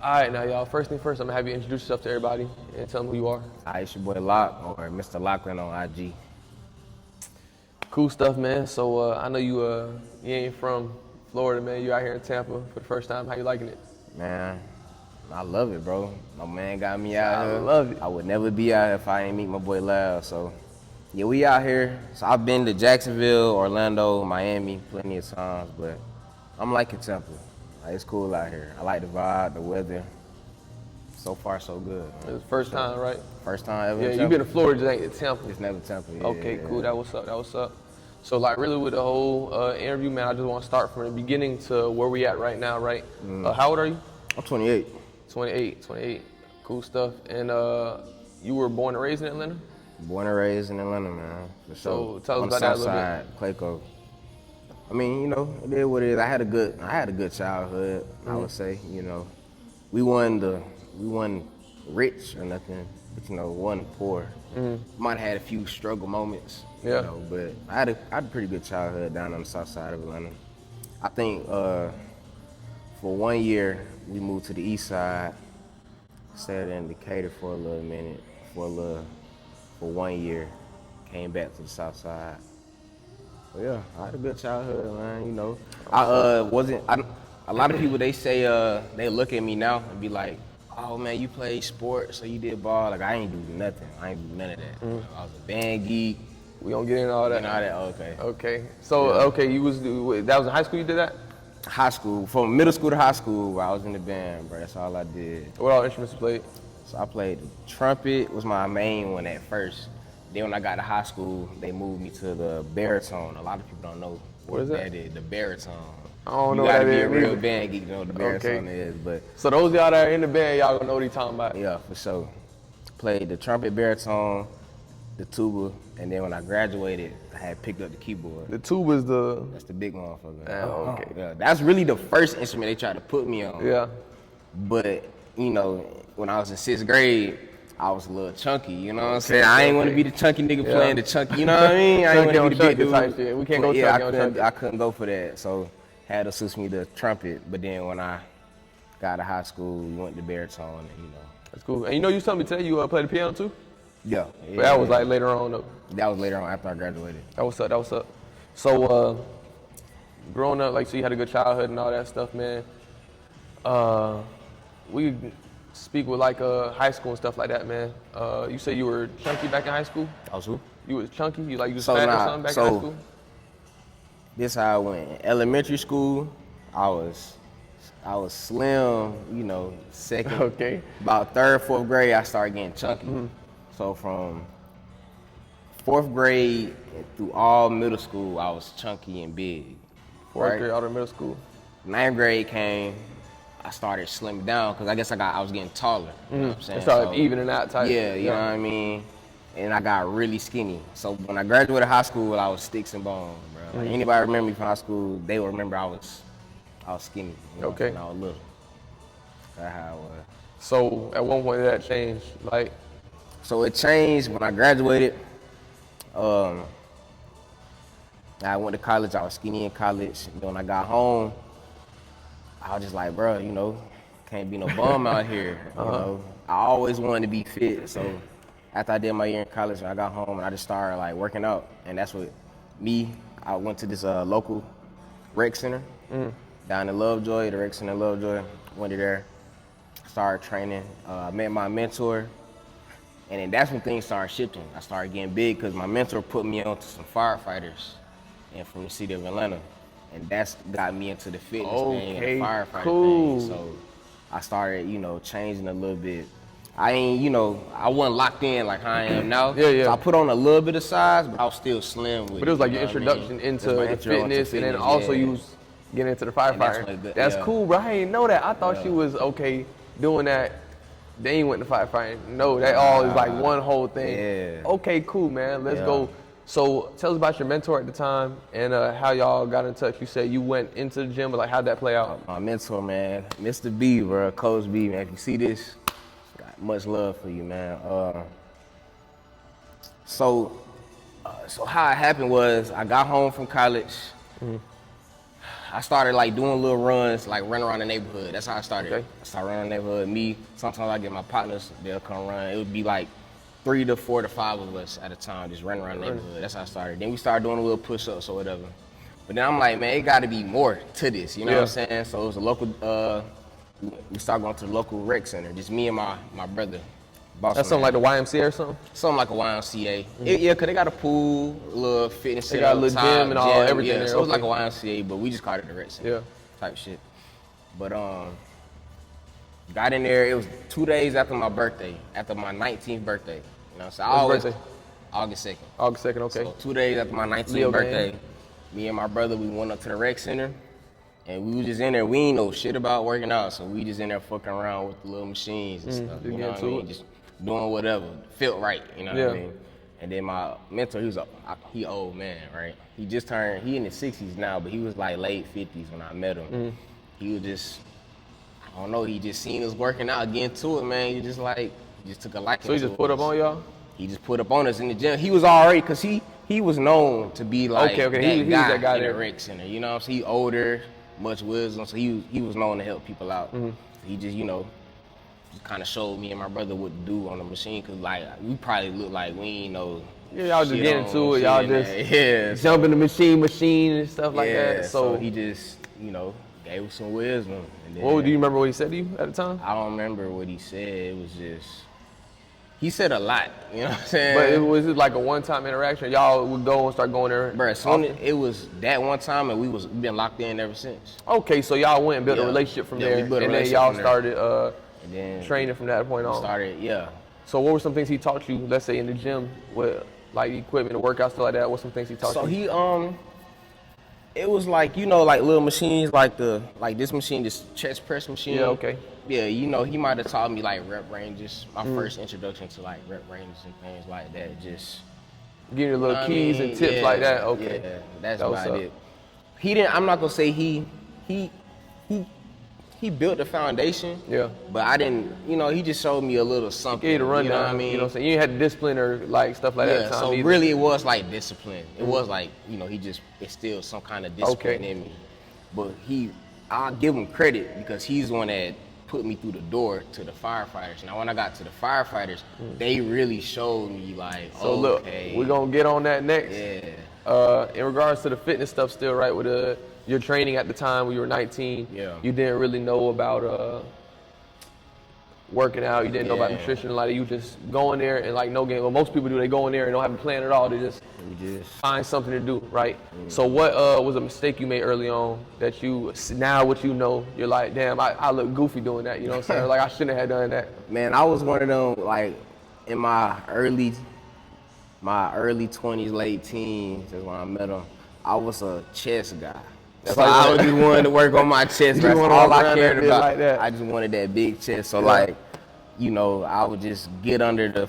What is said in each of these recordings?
All right, now y'all. First thing first, I'm gonna have you introduce yourself to everybody and tell them who you are. Hi, it's your boy Lock or Mr. Lockin on IG. Cool stuff, man. So I know you ain't from Florida, man. You out here in Tampa for the first time. How you liking it? Man, I love it, bro. My man got me I out here. love it. I would never be out here if I ain't meet my boy Loud. So, yeah, we out here. So I've been to Jacksonville, Orlando, Miami plenty of times, but I'm liking Tampa. Like, it's cool out here. I like the vibe, the weather. So far, so good. It's the first time, right? First time ever Yeah, in you Tampa. been to Florida, just ain't to Tampa. It's never Tampa. Yeah, Okay, yeah. cool. That what's up. That what's up. So like really with the whole interview, man, I just want to start from the beginning to where we at right now, right? How old are you? I'm 28. 28. Cool stuff. And you were born and raised in Atlanta? Born and raised in Atlanta, man. For So sure. tell us On about the that a south little side, Clayco. I mean, it is what it is. I had a good childhood, I would say. We wasn't rich or nothing, but wasn't poor. Might have had a few struggle moments, Yeah. but I had a pretty good childhood down on the south side of Atlanta. I think for 1 year we moved to the east side, stayed in Decatur for a little minute, for 1 year, came back to the south side. But yeah, I had a good childhood, man. A lot of people, they say, they look at me now and be like, oh man, you played sports, so you did ball. Like, I ain't do nothing. I ain't do none of that. I was a band geek. We don't get into all that. Okay. Okay. So okay, that was in high school you did that? High school, from middle school to high school, I was in the band, bro. That's all I did. What all instruments you played? So I played the trumpet, was my main one at first. Then when I got to high school, they moved me to the baritone. A lot of people don't know What is that? is. The baritone. I don't know You what gotta that be is a real either. band geek to know what the baritone is, but So those of y'all that are in the band, y'all gonna know what he's talking about. yeah, for sure. Played the trumpet, baritone, the tuba, and then when I graduated, I had picked up the keyboard. The tube is the That's the big motherfucker. Oh, okay. Yeah, that's really the first instrument they tried to put me on. yeah. But, when I was in 6th grade, I was a little chunky, you know what I'm saying? I ain't want to be the chunky nigga playing the chunky, you know what I mean? I ain't Chunky on want to be the big chunky dude. type shit. We can't go Yeah, chunky on chunky. I couldn't go for that, so had to switch me to trumpet. But then when I got to high school, we went to baritone, and That's cool. And you was telling me today you played the piano too? yeah. But that was like later on though. That was later on after I graduated. That was up. So growing up, like so you had a good childhood and all that stuff, man. We speak with like high school and stuff like that, man. You said you were chunky back in high school? I was who? You was chunky? You was So fat or nah, something back so- in high school? This how I went. In elementary school, I was slim, second. Okay. About 3rd, 4th grade, I started getting chunky. So from 4th grade through all middle school, I was chunky and big. Fourth grade, out of middle school. 9th grade came, I started slimming down because I guess I was getting taller. You know what I'm saying? It started So, evening out type. Yeah, you know what I mean? And I got really skinny. So when I graduated high school, I was sticks and bones, bro. Like, anybody remember me from high school, they will remember I was skinny. Okay. When I was little. That's how it was. So at one point that changed, like So it changed when I graduated. I went to college, I was skinny in college. And then when I got home, I was just like, bro, can't be no bum out here. I always wanted to be fit. So after I did my year in college, I got home and I just started like working out. And that's what I went to this local rec center down in Lovejoy, the rec center in Lovejoy. Went there, started training. I met my mentor. And then that's when things started shifting. I started getting big because my mentor put me on to some firefighters and from the city of Atlanta. And that's got me into the fitness thing and the firefighter cool. thing. So I started, changing a little bit. I wasn't locked in like how I am now. Yeah. So I put on a little bit of size, but I was still slim with it. But it was like you your know what I mean? introduction into That's my the intro fitness, into and then also yeah. you was getting into the that's firefighter. what it- That's yeah. cool, bro. I didn't know that. I thought she was okay doing that. Then you went to firefighting. No, that all is like one whole thing. Yeah. Okay, cool, man. Let's Yeah. go. So tell us about your mentor at the time and how y'all got in touch. You said you went into the gym, but like how'd that play out? My mentor, man, Mr. B, bro, Coach B, man. If you see this, got much love for you, man. So how it happened was I got home from college. I started like doing little runs, like running around the neighborhood. That's how I started. Okay. I started running the neighborhood. Sometimes I get my partners, they'll come run. It would be like 3 to 4 to 5 of us at a time just running around the neighborhood. That's how I started. Then we started doing a little push-ups or whatever. But then I'm like, man, it gotta be more to this, you know what I'm saying? So it was a local, we started going to the local rec center, just me and my brother. That's something like the YMCA or something? Something like a YMCA. Yeah, cause they got a pool, a little fitness center. They got a little gym and all, everything there. So it was like a YMCA, but we just called it the rec center. Yeah. Type shit. But got in there, it was 2 days after my birthday, after my 19th birthday. You know, so What's birthday? August 2nd. August 2nd, okay. So 2 days after my 19th Leo birthday, gang. me and my brother, we went up to the rec center, and we was just in there. We ain't know shit about working out, so we just in there fucking around with the little machines and stuff. You know what I mean? Just doing whatever, felt right. You know what I mean? And then my mentor, he old man, right? He just turned, he in his 60s now, but he was like late 50s when I met him. He was just, I don't know, he just seen us working out, getting to it, man. He just took a liking to it. So he just put up on y'all? He just put up on us in the gym. He was already, cause he was known to be like he was that guy in there. the rec center. You know what I'm saying? He older, much wisdom, so he was known to help people out. He just, you know, kind of showed me and my brother what to do on the machine, cause like we probably look like we ain't know. Yeah, y'all just get into it. Y'all just jump in the machine and stuff like that. So he just, you know, gave us some wisdom. And then, do you remember what he said to you at the time? I don't remember what he said. It was just, he said a lot. You know what I'm saying? But was it like a one-time interaction? Y'all would go and start going there? Bro, as soon as it was that one time, and we've been locked in ever since. Okay, so y'all went and built a relationship from there, and then y'all started training from that point on. So what were some things he taught you, let's say in the gym, with like equipment, the workouts, stuff like that? What some things he taught you? So he, it was like, you know, like little machines, like this machine, this chest press machine. Yeah, okay. Yeah, you know, he might have taught me like rep ranges, my first introduction to like rep ranges and things like that. Just giving you little keys and tips like that. Okay. Yeah, that's about it. He didn't, I'm not gonna say he built the foundation. Yeah. But I didn't, you know, he just showed me a little something. He gave you the rundown. You know what I mean? You know what I'm saying? You ain't had discipline or like stuff like that at the time. So either. really it was like discipline. It was like, you know, he just instilled some kind of discipline in me. But I'll give him credit because he's the one that put me through the door to the firefighters. Now when I got to the firefighters, they really showed me like, so look, we're gonna get on that next. Yeah. In regards to the fitness stuff still, right, with your training at the time when you were 19, you didn't really know about working out, you didn't know about nutrition, like you just go in there and like no game. Well, most people do, they go in there and don't have a plan at all, they just find something to do, right? So what was a mistake you made early on that now what you know, you're like, damn, I look goofy doing that, you know what I'm saying? Like I shouldn't have done that. Man, I was one of them, like in my early 20s, late teens, that's when I met him. I was a chest guy. So I was just wanted to work on my chest. That's all I cared about. Like I just wanted that big chest. So like, you know, I would just get under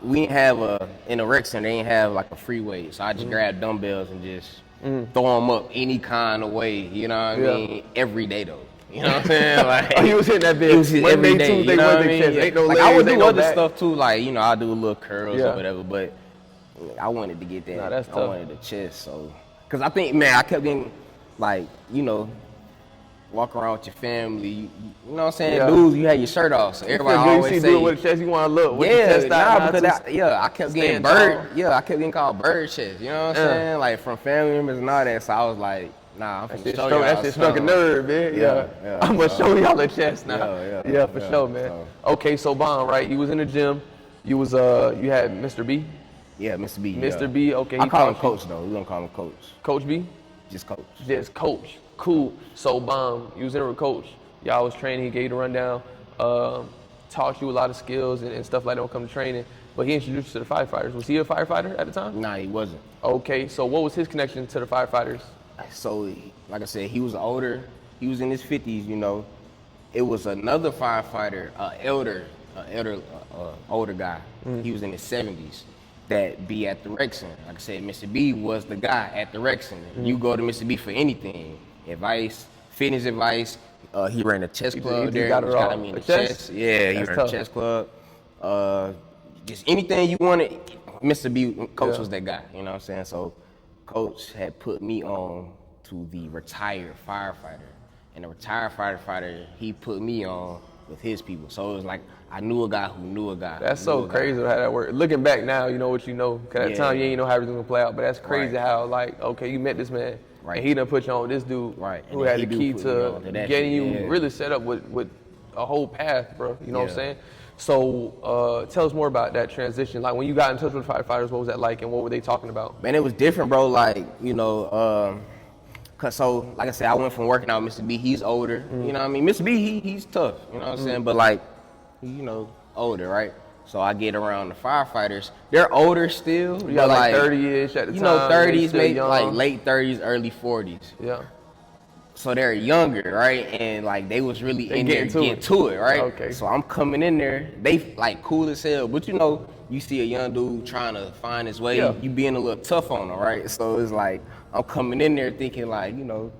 we didn't have in a rec center, they didn't have like a free weight. So I just grabbed dumbbells and just throw them up any kind of way, you know what I mean? Every day though. You know what I'm saying? Like, he was hitting that big. It was every day, Tuesday, Wednesday chest. Ain't no legs, I would do other back. stuff too, like, you know, I'll do a little curls or whatever, but I wanted to get that. Nah, that's tough. I wanted the chest, so. Cause I think, man, I kept getting, like, you know, walk around with your family, you know what I'm saying? Dudes, you had your shirt off, so everybody always say. You with the chest, you want to look. With your chest out, because I kept getting I kept getting called bird chest, you know what I'm saying? Like, from family members and all that, so I was like, nah, I'm finna show y'all. That shit struck a nerve, man. Yeah. I'm gonna show y'all the chest now. Yeah, for sure, man. Okay, so Bond, right? You was in the gym. You was you had Mr. B. Yeah, Mr. B. Mr. B. Okay. I call him Coach though. We gonna call him Coach. Coach B. Just Coach. Just Coach. Cool. So Bond, you was in with Coach. Y'all was training. He gave you the rundown. Taught you a lot of skills and stuff like that when it come to training. But he introduced you to the firefighters. Was he a firefighter at the time? Nah, he wasn't. Okay. So what was his connection to the firefighters? So, like I said, he was older. He was in his 50s, you know. It was another firefighter, older guy. He was in his 70s that be at the rec center. Like I said, Mr. B was the guy at the rec center. You go to Mr. B for anything, advice, fitness advice. He ran a chess club there. Got me in the chest. Yeah, he ran a chess club. Just anything you wanted, Mr. B, Coach was that guy. You know what I'm saying? So Coach had put me on to the retired firefighter. And the retired firefighter, he put me on with his people. So it was like, I knew a guy who knew a guy. That's so crazy how that worked. Looking back now, you know what you know. Cause at the time you ain't know how everything would play out. But that's crazy how like, okay, you met this man, and he done put you on with this dude who had the key to getting you really set up with a whole path, bro. You know what I'm saying? So tell us more about that transition. Like when you got in touch with firefighters, what was that like, and what were they talking about? Man, it was different, bro. Like, you know, cause so like I said, I went from working out with Mr. B. He's older, you know what I mean. Mr. B, he's tough, you know what I'm saying. But like, you know, older, right? So I get around the firefighters. They're older still. You got like 30-ish at the time. You know, 30s, maybe like late 30s, early 40s. Yeah. So they're younger, right? And like they was really in there getting to it, right? Okay. So I'm coming in there, they like cool as hell, but you know, you see a young dude trying to find his way, you being a little tough on him, right? So it's like, I'm coming in there thinking like, you know,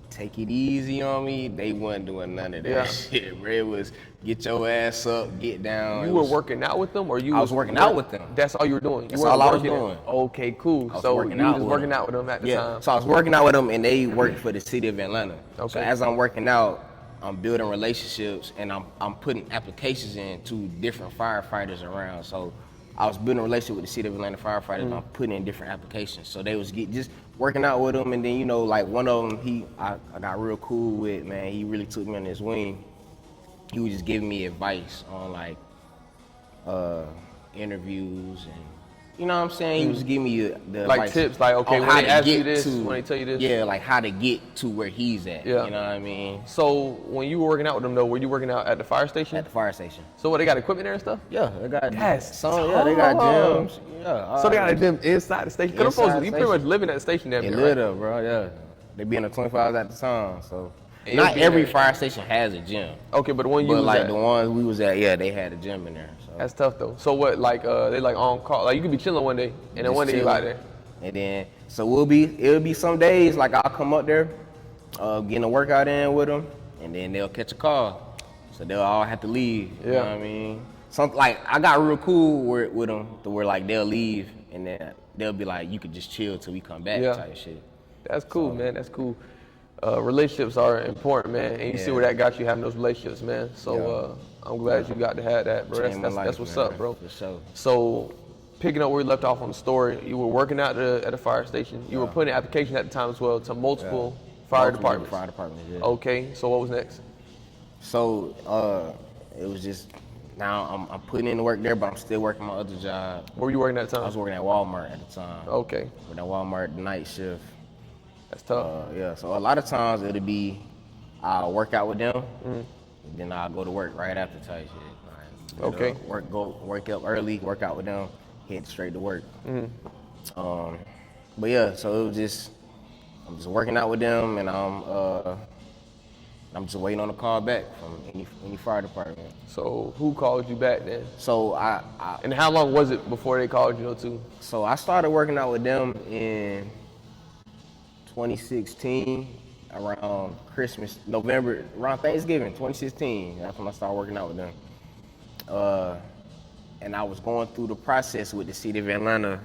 take it easy on me. They wasn't doing none of that shit, bro. It was get your ass up, get down. You were working out with them, or I was working out with them. That's all you were doing? That's all I was doing. Okay, cool. So you was working out with them at the time? So I was working out with them, and they worked for the city of Atlanta. Okay. So as I'm working out, I'm building relationships, and I'm putting applications in to different firefighters around. So I was building a relationship with the city of Atlanta firefighters, and I'm putting in different applications. So they was just working out with them, and then, you know, like one of them, I got real cool with, man. He really took me under his wing. He was just giving me advice on like interviews, and you know what I'm saying. He was giving me the like advice tips, like okay, when they ask you this, when they tell you this, like how to get to where he's at. You know what I mean. So when you were working out with them, though, were you working out at the fire station? At the fire station. So what, they got equipment there and stuff? Yeah, they got. They got gyms. Yeah. So they got a gym inside the station. Cause you pretty much living at the station there. They live there, bro. Yeah, they be in the 24 hours at the time. So not every fire station has a gym. Okay, but the one you was like at, the ones we was at, they had a gym in there. So. That's tough though. So what, like they like on call? Like you could be chilling one day, and then one day you out there. And then it'll be some days like I'll come up there, getting a workout in with them, and then they'll catch a call, so they'll all have to leave. You know what I mean? Something like I got real cool with them to where like they'll leave, and then they'll be like, you could just chill till we come back type shit. That's cool, man. That's cool. Relationships are important, man, and you see where that got you having those relationships, man. So I'm glad you got to have that, bro. That's what's up, bro. For sure. So picking up where we left off on the story, you were working out at a fire station. You were putting applications at the time as well to multiple fire departments. Okay, so what was next? So it was just, now I'm putting in the work there, but I'm still working my other job. Where were you working at the time? I was working at Walmart at the time. Okay. Working at Walmart, the night shift. That's tough. So a lot of times it'll be, I'll work out with them, and then I'll go to work right after type shit. Okay. Work up early, work out with them, head straight to work. But yeah, so it was just, I'm just working out with them, and I'm just waiting on a call back from any fire department. So who called you back then? So and how long was it before they called you too? So I started working out with them in 2016, around Christmas, November, around Thanksgiving, 2016. That's when I started working out with them. And I was going through the process with the city of Atlanta.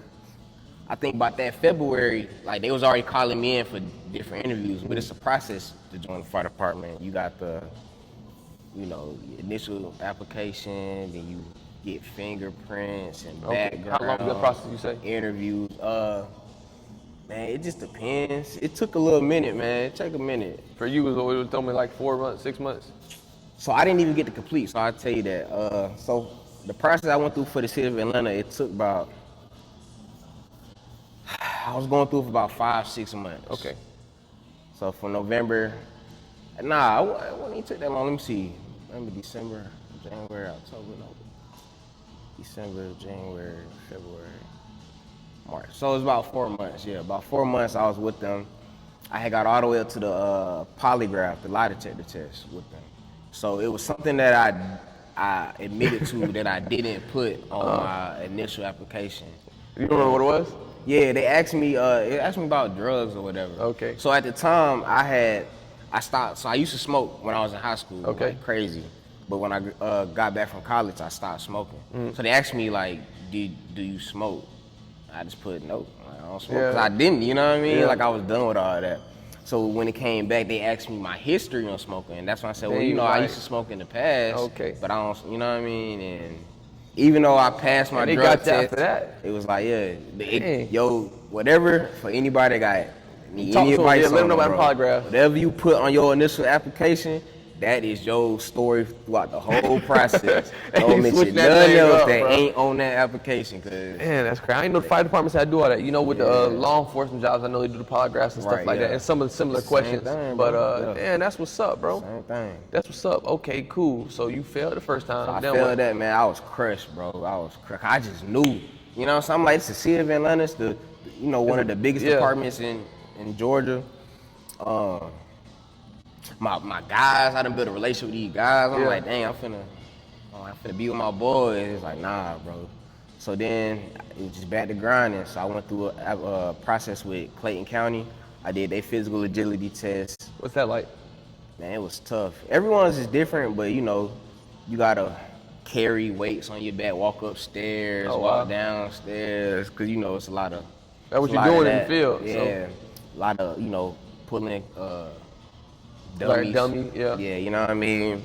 I think about that February, like they was already calling me in for different interviews, but it's a process to join the fire department. You got the, initial application, then you get fingerprints and background. How long was the process, you say? Interviews. Man, it just depends. It took a little minute, man. It took a minute. For you, it was only like 4 months, 6 months? So I didn't even get to complete, so I'll tell you that. So the process I went through for the city of Atlanta, it took about, I was going through it for about 5-6 months. Okay. So from November, it wouldn't even take that long. Let me see. Remember December, January, October, December, January, February, March. So it was about 4 months, about 4 months I was with them. I had got all the way up to the polygraph, the lie detector test with them. So it was something that I admitted to that I didn't put on my initial application. You remember what it was? Yeah, they asked me about drugs or whatever. Okay. So at the time I stopped, so I used to smoke when I was in high school, like crazy. But when I got back from college, I stopped smoking. So they asked me like, do you smoke? I just put nope, I don't smoke, cause I didn't, you know what I mean? Like I was done with all that. So when it came back, they asked me my history on smoking, and that's when I said, well, you know, right. I used to smoke in the past, okay, but I don't, you know what I mean? And even though I passed my drug test, after that. It was like, yo, whatever, for anybody that got any advice let them know on about it, bro. Whatever you put on your initial application, that is your story throughout the whole process. Don't mention nothing else that ain't on that application. Man, that's crazy. I didn't know the fire departments had to do all that. You know, with the law enforcement jobs, I know they do the polygraphs and stuff like that, and some of the similar questions. Thing, but man, that's what's up, bro. Same thing. That's what's up. Okay, cool. So you failed the first time. So I failed that, man. I was crushed, bro. I was crushed. I just knew. You know, so I'm like, it's the city of Atlanta. It's the, you know, one of the biggest departments in Georgia. My guys, I done built a relationship with these guys. I'm like, dang, I'm finna be with my boys. It's like, nah, bro. So then it was just back to grinding. So I went through a process with Clayton County. I did their physical agility test. What's that like? Man, it was tough. Everyone's is different, but you know, you gotta carry weights on your back, walk upstairs, walk downstairs, cause you know it's a lot of. That's what you're doing in the field. Yeah, a lot of, you know, pulling dummies. Like dummy, yeah, you know what I mean?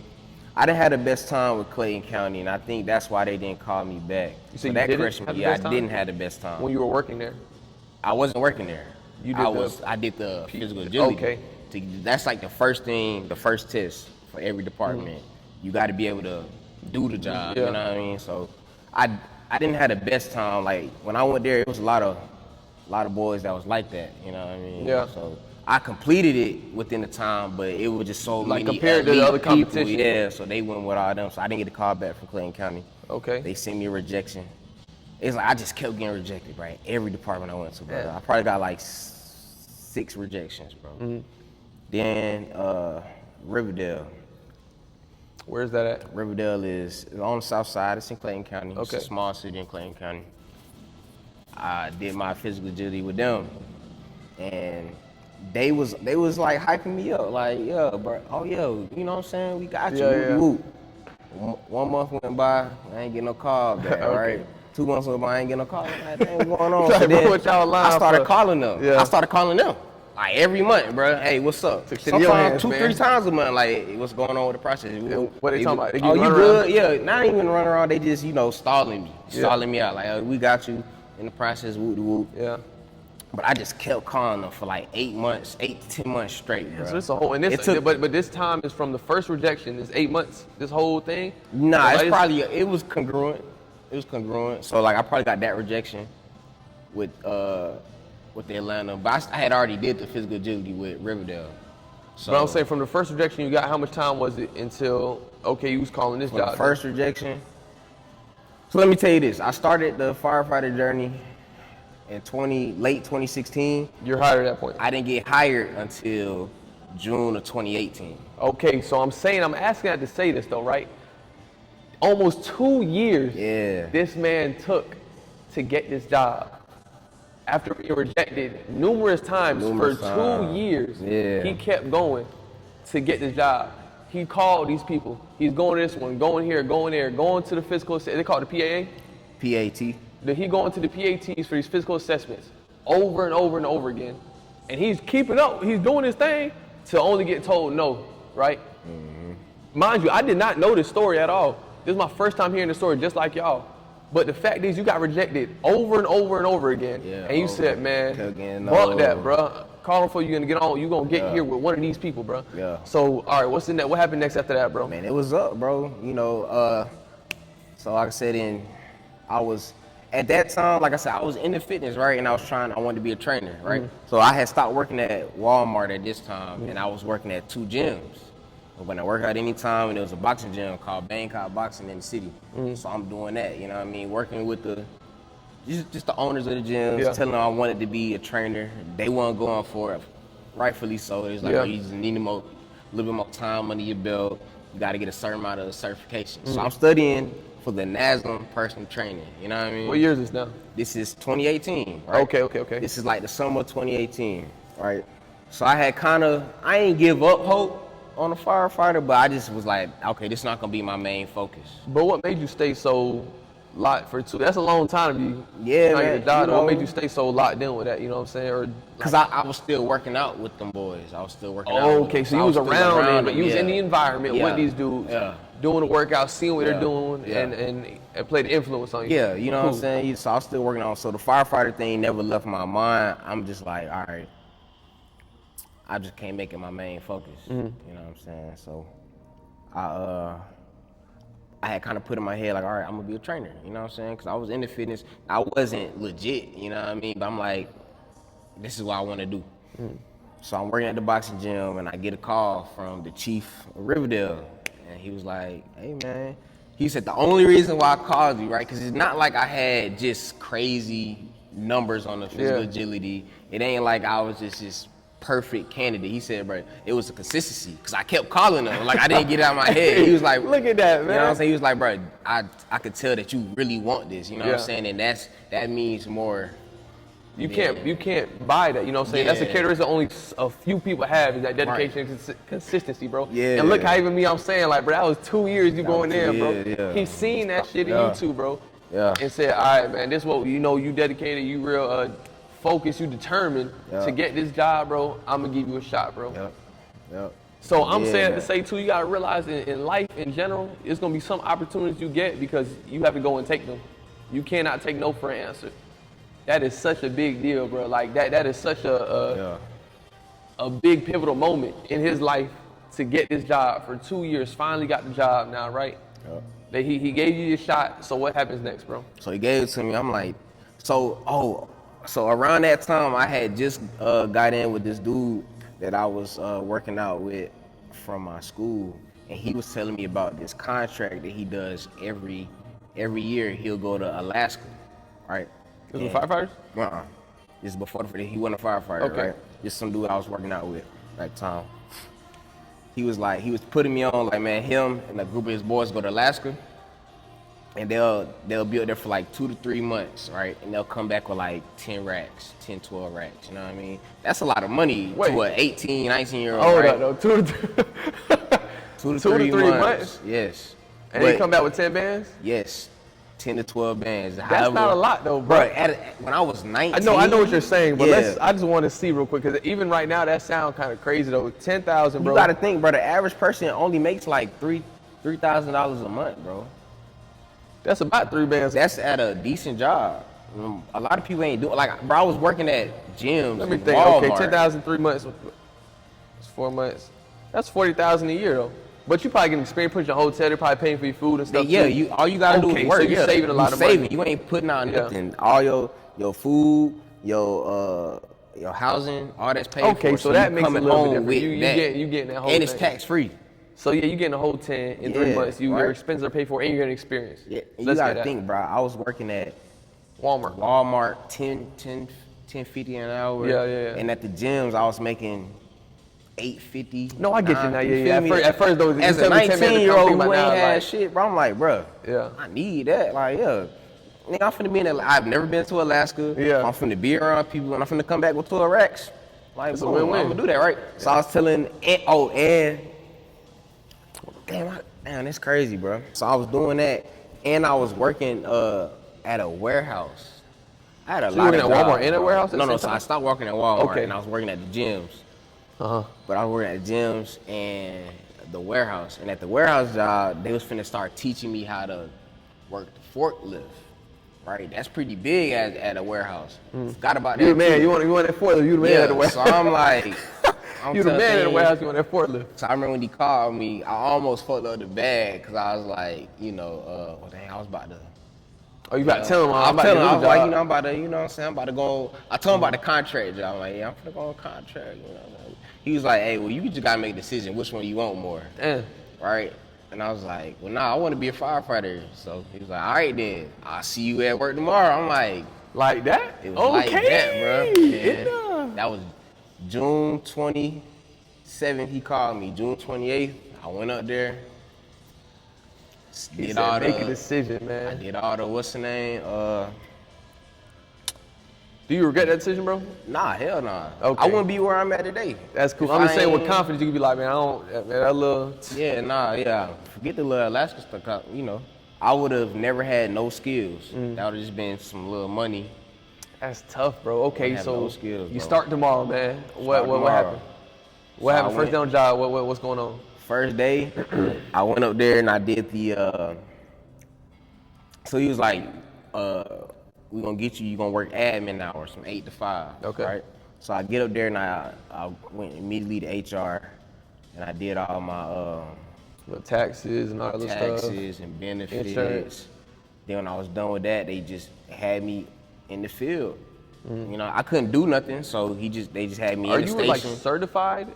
I done had the best time with Clayton County, and I think that's why they didn't call me back. So that freshman year, I didn't have the best time. When you were working there? I wasn't working there. I did the physical agility. Okay. That's like the first test for every department. You got to be able to do the job, you know what I mean? So I didn't have the best time. Like when I went there, it was a lot of boys that was like that, you know what I mean? Yeah. So I completed it within the time, but it was just so like many compared to the other competition. People, yeah, so they went with all them. So I didn't get a call back from Clayton County. Okay. They sent me a rejection. It's like I just kept getting rejected, right? Every department I went to, bro. Yeah. I probably got like 6 rejections, bro. Mm-hmm. Then Riverdale. Where's that at? Riverdale is on the south side. It's in Clayton County. Okay. It's a small city in Clayton County. I did my physical agility with them, and they was like hyping me up, like, yeah, bro, oh yeah, you know what I'm saying? We got you. Yeah. 1 month went by, I ain't get no call back, okay. Right? 2 months went by, I ain't get no call. Like, what's going on? So then I started calling them. Yeah. I started calling them. Like every month, bro. Hey, what's up? Sometimes 2-3 times a month. Like, what's going on with the process? What they talking about? They oh, you good? Yeah, not even running around. They just, you know, stalling me out. Like, we got you in the process. Whoop de whoop. Yeah. But I just kept calling them for like 8 to 10 months straight, bro. So it's a whole, and but this time is from the first rejection. It's 8 months. This whole thing. Nah, it's probably it was congruent. It was congruent. So like I probably got that rejection with the Atlanta, but I had already did the physical agility with Riverdale. So but I'm saying from the first rejection you got, how much time was it until you was calling this job? The first rejection. So let me tell you this. I started the firefighter journey in late 2016. You're hired at that point. I didn't get hired until June of 2018. Okay, so I'm asking that to say this though, right? Almost 2 years this man took to get this job. After being rejected numerous times for 2 years, he kept going to get this job. He called these people. He's going to this one, going here, going there, going to the physical, they call it the PAA? PAT. He going to the PATs for these physical assessments over and over and over again. And he's keeping up. He's doing his thing to only get told no, right? Mm-hmm. Mind you, I did not know this story at all. This is my first time hearing the story just like y'all. But the fact is you got rejected over and over and over again. Yeah, and you said, man, fuck that, bro. Call him for you gonna get on. You gonna get here with one of these people, bro. Yeah. So, all right, what's in that? What happened next after that, bro? Man, it was up, bro. You know, so like I said, I was, at that time, like I said, I was into fitness, right? And I wanted to be a trainer, right? Mm-hmm. So I had stopped working at Walmart at this time, and I was working at 2 gyms. When I work out anytime, and there was a boxing gym called Bangkok Boxing in the city. Mm-hmm. So I'm doing that, you know what I mean? Working with just the owners of the gyms, telling them I wanted to be a trainer. They weren't going for it, rightfully so. It's like, you just need a little bit more time under your belt. You got to get a certain amount of certification. Mm-hmm. So I'm studying for the NASM personal training, you know what I mean? What year is this now? This is 2018, right? Okay. This is like the summer of 2018, right? So I ain't give up hope on a firefighter, but I just was like, okay, this is not gonna be my main focus. But what made you stay so locked for 2. That's a long time to be. Yeah, man. What made you stay so locked in with that? You know what I'm saying? Or because I was still working out with them boys. I was still working out. Okay, so you was around them, but you was in the environment with these dudes, doing the workout, seeing what they're doing, and played the influence on you. Yeah, you know what I'm saying? So I was still working on. So the firefighter thing never left my mind. I'm just like, all right, I just can't make it my main focus. You know what I'm saying? So I had kind of put in my head like, all right, I'm gonna be a trainer. You know what I'm saying? Because I was into fitness. I wasn't legit. You know what I mean? But I'm like, this is what I want to do. So I'm working at the boxing gym, and I get a call from the chief of Riverdale, and he was like, hey man, he said the only reason why I called you, right? Because it's not like I had just crazy numbers on the physical agility. It ain't like I was just this perfect candidate. He said, bro, it was a consistency because I kept calling him. Like I didn't get it out of my head. He was like, look at that, man. You know what I'm saying? He was like, bro, I could tell that you really want this. You know what I'm saying? And that means more. You can't buy that. You know what I'm saying? That's a characteristic only a few people have is that dedication and consistency, bro. Yeah. And look how even me, I'm saying like, bro, that was 2 years you going in, bro. Yeah. He seen that shit in you too, bro. Yeah. And said, all right, man, this what you dedicated, you real focused, you determined to get this job, bro. I'm gonna give you a shot, bro. Yep. So I'm saying to say too, you gotta realize in life in general, it's gonna be some opportunities you get because you have to go and take them. You cannot take no for an answer. That is such a big deal, bro. Like that is such a big pivotal moment in his life to get this job for 2 years. Finally got the job now, right? That he gave you your shot. So what happens next, bro? So he gave it to me. I'm like, so around that time I had just got in with this dude that I was working out with from my school, and he was telling me about this contract that he does every year. He'll go to Alaska, right? This was firefighters? This is before he wasn't a firefighter, right? Just some dude I was working out with at the time. He was putting me on like, man, him and a group of his boys go to Alaska, and they'll be up there for like 2 to 3 months, right? And they'll come back with like 10 racks, 10, 12 racks, you know what I mean? That's a lot of money to an 18, 19-year-old, right? No, 2 to 3 months? Yes. And they come back with 10 bands? Yes. 10 to 12 bands. That's not a lot though, bro. When I was 19. I know what you're saying, but I just want to see real quick, because even right now that sounds kind of crazy though. 10,000, bro. You gotta think, bro, the average person only makes like $3,000 a month, bro. That's about 3 bands. That's at a decent job. A lot of people ain't doing, like, bro, I was working at gyms. Let me think, Walmart. okay, 10,000, 3 months, it's 4 months. That's 40,000 a year though. But you probably get experience, put your hotel, they're probably paying for your food and stuff too. All you gotta do is work. So you're saving a lot of money. You ain't putting out nothing. All your food, your housing, all that's paid for. Okay, so that makes it a little bit different. You getting that whole and it's thing. tax free. So yeah, you getting the whole 10 in 3 months. Your expenses are paid for, and you're getting experience. Yeah, you gotta think, bro. I was working at Walmart, 10.50 an hour. Yeah. And at the gyms, I was making $8.50. No, I get you now. Yeah. At first, though, as a 19-year-old who ain't had shit, bro, I'm like, bro, I need that. Like, nigga, I'm finna be in I've never been to Alaska. Yeah. I'm finna be around people, and I'm finna come back with 12 racks. Like, it's a win-win. I'm gonna do that, right? So I was telling, damn, that's crazy, bro. So I was doing that, and I was working at a warehouse. I had a lot of jobs. You working at Walmart in a warehouse? No. So I stopped working at Walmart, and I was working at the gyms. But I was working at the gyms and the warehouse. And at the warehouse job, they was finna start teaching me how to work the forklift. Right? That's pretty big at a warehouse. Forgot about that. You the man, you want that forklift, you the man at the warehouse. So I'm like, you the man at the warehouse, you want that forklift. So I remember when he called me, I almost fucked up the bag because I was like, I was about to. Oh, you about to tell him? I was like, I'm about to, you know what I'm saying? I'm about to go. I told him about the contract job. I'm like, I'm gonna go on contract. He was like, hey, well, you just gotta make a decision which one you want more. Right? And I was like, well, nah, I want to be a firefighter. So he was like, all right then, I'll see you at work tomorrow. I'm like that? It was like that, bro. And that was June 27th. He called me. June 28th, I went up there. Make a decision, man. I did all the what's the name? Do you regret that decision, bro? Nah, hell nah. Okay. I wouldn't be where I'm at today. That's cool. I'm just saying with confidence, you can be like, man, that little. Yeah, nah, yeah. Forget the little Alaska stuff, I would have never had no skills. That would have just been some little money. That's tough, bro. Okay, so no skills, you bro. start tomorrow, man. What happened? What happened? First day on the job. What's going on? First day, I went up there and I did the. So he was like, "We gonna get you. You gonna work admin hours from 8 to 5." Okay. Right. So I get up there and I went immediately to HR, and I did all my the taxes and all that stuff. Taxes and benefits. Insurance. Then when I was done with that, they just had me in the field. You know, I couldn't do nothing, so they just had me in the station. Are you like certified?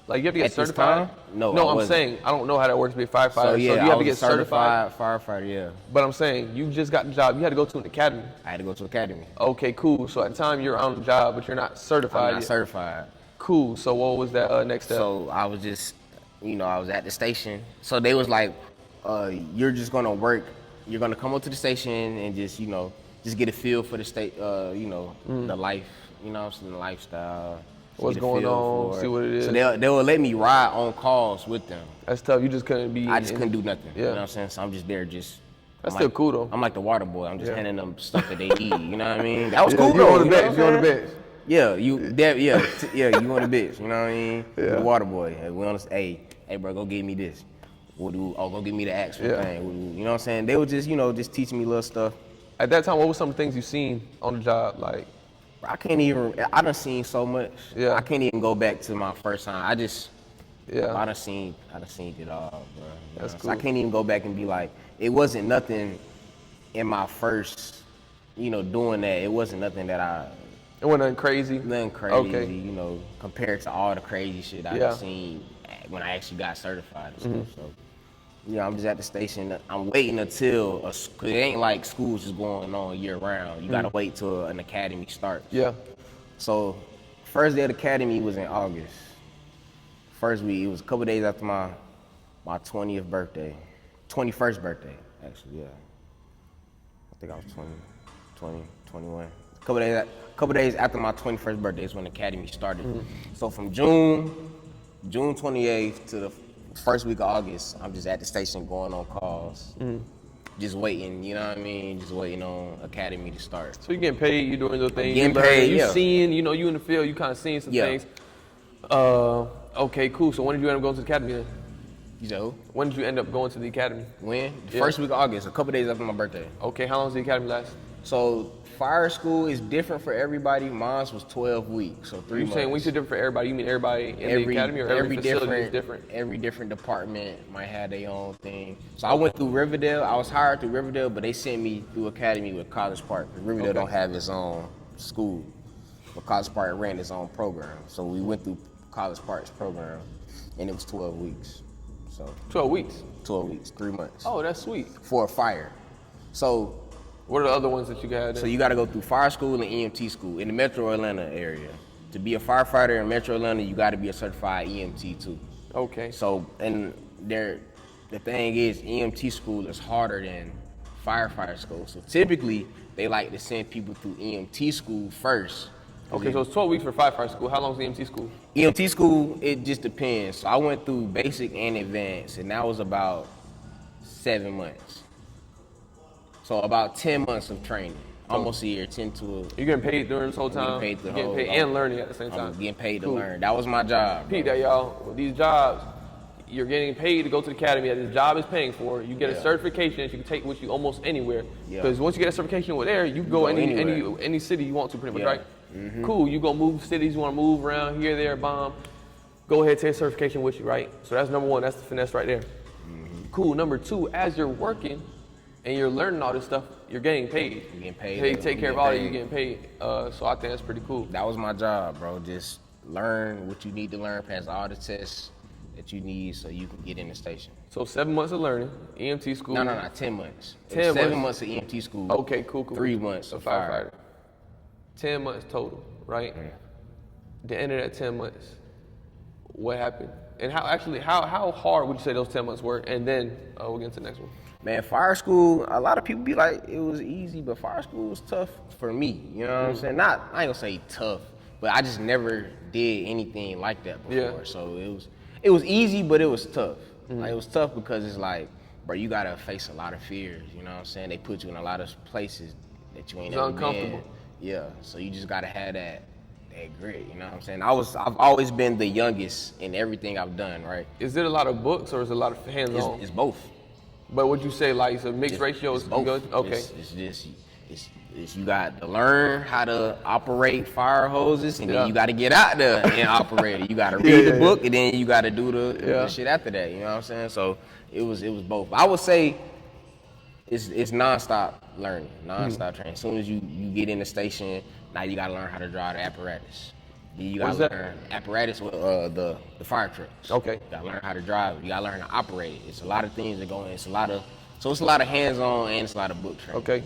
Like you have to get At certified? This time? No, I'm saying I don't know how that works to be a firefighter. So yeah, you have I to was get a certified firefighter. Yeah. But I'm saying you just got the job. You had to go to an academy. I had to go to academy. Okay, cool. So at the time you're on the job, but you're not certified. I'm not certified. Cool. So what was that next step? So I was just, I was at the station. So they was like, you're just gonna work. You're gonna come up to the station and just get a feel for the state. The life. You know what I'm saying? The lifestyle. What's going on? See what it is. So they will let me ride on calls with them. That's tough. You just couldn't be. I just couldn't do nothing. Yeah. You know what I'm saying? So I'm just there, That's still cool though. I'm like the water boy. I'm just handing them stuff that they need. You know what I mean? That was cool You though. on the bench. You on the bench. Yeah, you on the bitch. You know what I mean? Yeah. The water boy. Hey, bro, go get me this. Go get me the actual thing. You know what I'm saying? They were just teaching me little stuff. At that time, what were some things you seen on the job? Like, I done seen so much. Yeah. I can't even go back to my first time. I done seen it all, bro. That's cool. cool. So I can't even go back and be like, it wasn't nothing in my first, doing that. It wasn't nothing that it wasn't nothing crazy? Nothing crazy, Okay. Compared to all the crazy shit I've seen when I actually got certified and stuff. So, I'm just at the station. I'm waiting until, cause it ain't like school's just going on year round. You gotta wait till an academy starts. Yeah. So, first day of the academy was in August. First week, it was a couple days after my 20th birthday. 21st birthday, actually, yeah. I think I was 20, 21. Couple days after my 21st birthday is when the academy started. So from June 28th to the first week of August, I'm just at the station going on calls. Just waiting, you know what I mean? Just waiting on academy to start. So you getting paid, you doing the things. Getting paid, you seeing, you in the field, you kind of seeing some things. Okay, cool. So when did you end up going to the academy then? When did you end up going to the academy? When? The first week of August, a couple days after my birthday. Okay, how long does the academy last? So fire school is different for everybody. Mine was 12 weeks, so 3 months. You saying when you say different for everybody, you mean everybody in the academy or every facility is different? Every different department might have their own thing. So I went through Riverdale. I was hired through Riverdale, but they sent me through academy with College Park. Riverdale don't have its own school, but College Park ran its own program. So we went through College Park's program, and it was 12 weeks. So 12 weeks? 12 weeks, 3 months. Oh, that's sweet. For a fire. So what are the other ones that you got? So you got to go through fire school and EMT school in the Metro Atlanta area. To be a firefighter in Metro Atlanta, you got to be a certified EMT too. Okay. So the thing is, EMT school is harder than firefighter school. So typically, they like to send people through EMT school first. Okay, so it's 12 weeks for firefighter school. How long is the EMT school? EMT school, it just depends. So I went through basic and advanced, and that was about 7 months. So about 10 months of training, almost a year, 10 to. You getting paid during this whole time? Getting paid and learning at the same time. I'm getting paid to learn. That was my job. Peep that, y'all. With these jobs, you're getting paid to go to the academy that this job is paying for. You get a certification that you can take with you almost anywhere. Because once you get a certification over there, you can go any city you want to, pretty much, right? Mm-hmm. Cool. You go move cities, you want to move around here, there, bomb. Go ahead, take a certification with you, right? So that's number one. That's the finesse right there. Mm-hmm. Cool. Number two, as you're working and you're learning all this stuff, you're getting paid. You're getting paid. They take care of all that, you're getting paid. So I think that's pretty cool. That was my job, bro. Just learn what you need to learn, pass all the tests that you need so you can get in the station. So 7 months of learning, EMT school. No, 10 months. 7 months of EMT school. Okay, cool. 3 months of firefighter. 10 months total, right? Yeah. The end of that 10 months, what happened? And how hard would you say those 10 months were? And then we'll get into the next one. Man, fire school, a lot of people be like, it was easy, but fire school was tough for me. You know what I'm saying? I ain't gonna say tough, but I just never did anything like that before. Yeah. So it was easy, but it was tough. Like, it was tough because it's like bro, you gotta face a lot of fears. You know what I'm saying? They put you in a lot of places that you ain't It's ever uncomfortable. been. Yeah, so you just gotta have that grit. You know what I'm saying? I've always been the youngest in everything I've done. Right? Is it a lot of books or is it a lot of hands-on? It's both. But would you say like it's a mixed ratio? It's both. Good? Okay. It's just you got to learn how to operate fire hoses, and then you got to get out there and operate it. You got to read the book, and then you got to do the shit after that. You know what I'm saying? So it was both. I would say it's nonstop learning, nonstop training. As soon as you get in the station, now you got to learn how to drive the apparatus. Then you got to learn apparatus with the fire trucks. Okay. You got to learn how to drive it. You got to learn how to operate it. It's a lot of things that go in. It's a lot of hands-on and it's a lot of book training. Okay.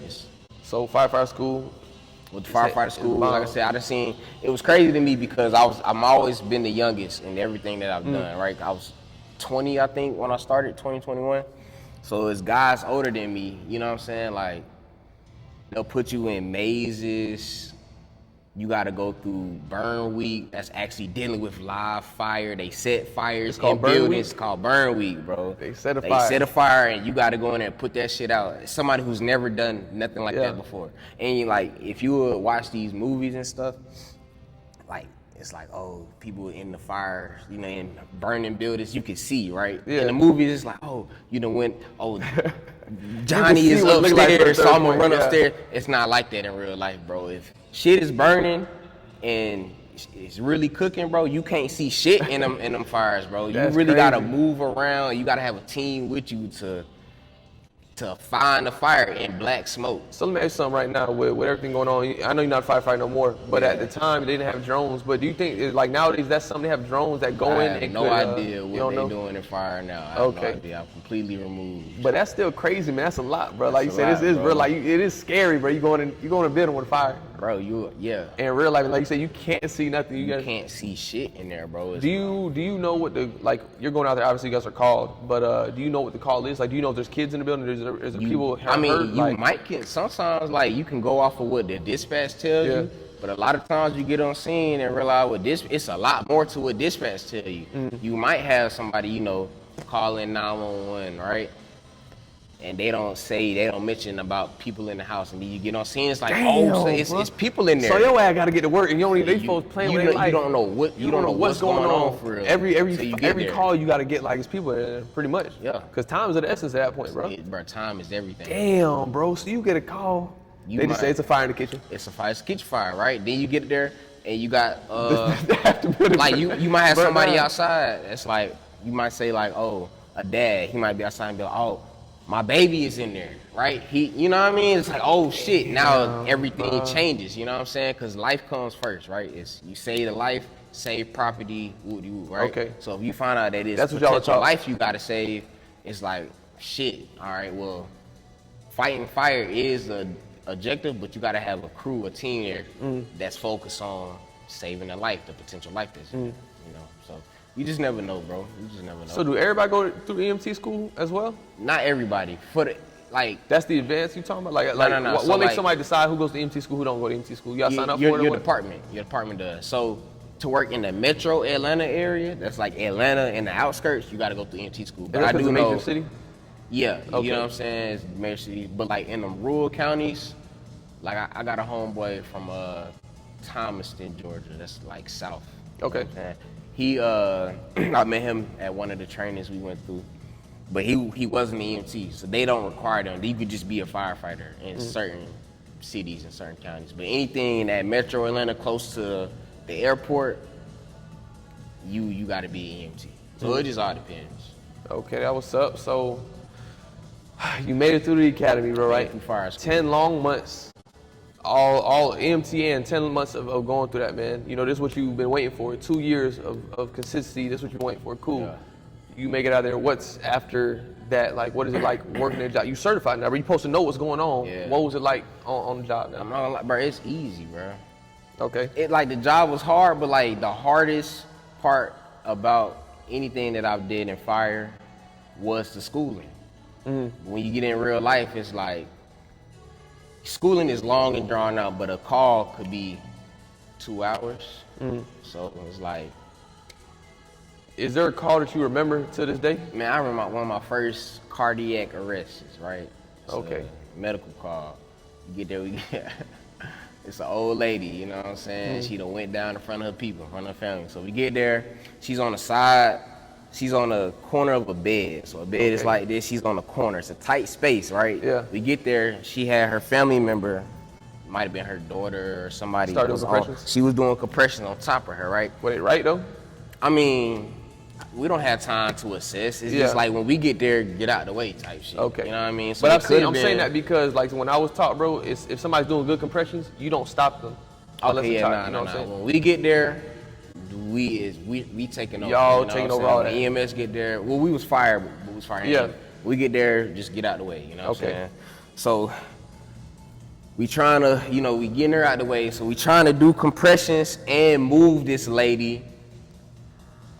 So firefighter school. With the firefighter school, like I said, I just seen, it was crazy to me because I'm always been the youngest in everything that I've done, right? I was 20, I think, when I started, 2021. So it's guys older than me, you know what I'm saying? Like, they'll put you in mazes. You got to go through burn week. That's actually dealing with live fire. They set fires in buildings. It's called burn week, bro. They set a fire, and you got to go in there and put that shit out. Somebody who's never done nothing like that before. And you, like, if you would watch these movies and stuff, like, it's like, oh, people in the fire, you know, in burning buildings, you can see, right? In the movies, it's like, oh, you know, Johnny is upstairs, so I'm gonna run upstairs. It's not like that in real life, bro. If shit is burning and it's really cooking, bro, you can't see shit in them fires, bro. You really gotta move around. You gotta have a team with you to find the fire in black smoke. So let me ask you something right now with everything going on. I know you're not a firefighter no more, but at the time they didn't have drones. But do you think like nowadays that's something they have drones that go in? I have no idea what they're doing in fire now. I have no idea. I'm completely removed. But that's still crazy, man. That's a lot, bro. Like you said, this is real. Like it is scary, bro. You going in a building with fire, bro. In real life, like you said, you can't see nothing. You can't see shit in there, bro. Do you know what you're going out there? Obviously, you guys are called, but do you know what the call is? Like, do you know if there's kids in the building? Is there people? You might get sometimes like you can go off of what the dispatch tells you, but a lot of times you get on scene and realize it's a lot more to what dispatch tell you. You might have somebody, you know, calling 911, right? And they don't mention about people in the house, and then you get on scene, it's like, it's people in there. So your ass got to get to work, and they supposed to playing with their life. You don't know what's going on for real. Every call you got to get, like, it's people in there, pretty much. Yeah. Because time is of the essence at that point, bro. Bro, time is everything. Damn, bro. So you get a call. They just say it's a fire in the kitchen. It's a kitchen fire, right? Then you get there, and you got like you might have somebody outside. It's like you might say like, oh, a dad. He might be outside and be like, oh, my baby is in there, right? You know what I mean? It's like, oh shit, now everything changes, you know what I'm saying? Because life comes first, right? It's you save the life, save property, right? Okay. So if you find out that it's potential life you gotta save, it's like, shit, all right, well, fighting fire is the objective, but you gotta have a crew, a team there that's focused on saving a life, the potential life that's in there, you know, so. You just never know, bro. You just never know. So do everybody go through EMT school as well? Not everybody. That's the advance you talking about? No. What makes somebody decide who goes to EMT school, who don't go to EMT school? You gotta sign up for it? Your department does. So to work in the metro Atlanta area, that's like Atlanta and the outskirts, you gotta go through EMT school. But I do know. Major city? Yeah, okay. You know what I'm saying? It's major city. But like in the rural counties, like I got a homeboy from Thomaston, Georgia. That's like south. Okay. You know I met him at one of the trainings we went through, but he wasn't an EMT, so they don't require them. You could just be a firefighter in certain cities and certain counties. But anything in that metro Atlanta close to the airport, you got to be EMT. So it just all depends. Okay, that was up. So you made it through the academy, bro, right? Through fire school. 10 long months. All EMT and 10 months of going through that, man. You know, this is what you've been waiting for. 2 years of consistency. This is what you've been waiting for. Cool. Yeah. You make it out there. What's after that? Like, what is it like working a job? You certified now, bro. You supposed to know what's going on. Yeah. What was it like on the job now? I'm not gonna lie, bro. It's easy, bro. Okay. The job was hard, but like the hardest part about anything that I've did in fire was the schooling. When you get in real life, it's like, schooling is long and drawn out, but a call could be 2 hours. So it's like, Is there a call that you remember to this day? Man, I remember one of my first cardiac arrests, right? It's Okay. a medical call. You get there, we get it's an old lady, you know what I'm saying? She done went down in front of her people, in front of her family. So we get there, she's on the side, she's on the corner of a bed. So a bed is like this, she's on the corner. It's a tight space, right? Yeah. We get there, she had her family member, might have been her daughter or somebody. Start doing compressions? She was doing compressions on top of her, right? Were they right though? I mean, we don't have time to assess. It's just like when we get there, get out the way type shit. Okay. You know what I mean? So But I'm saying that because like when I was taught, bro, it's, if somebody's doing good compressions, you don't stop them. Okay, yeah, no. When we get there, we taking over. Y'all taking over all that. EMS get there. Well, we was fired. Yeah. We get there, just get out the way. You know what I'm saying? So we trying to, we getting her out the way. So we trying to do compressions and move this lady.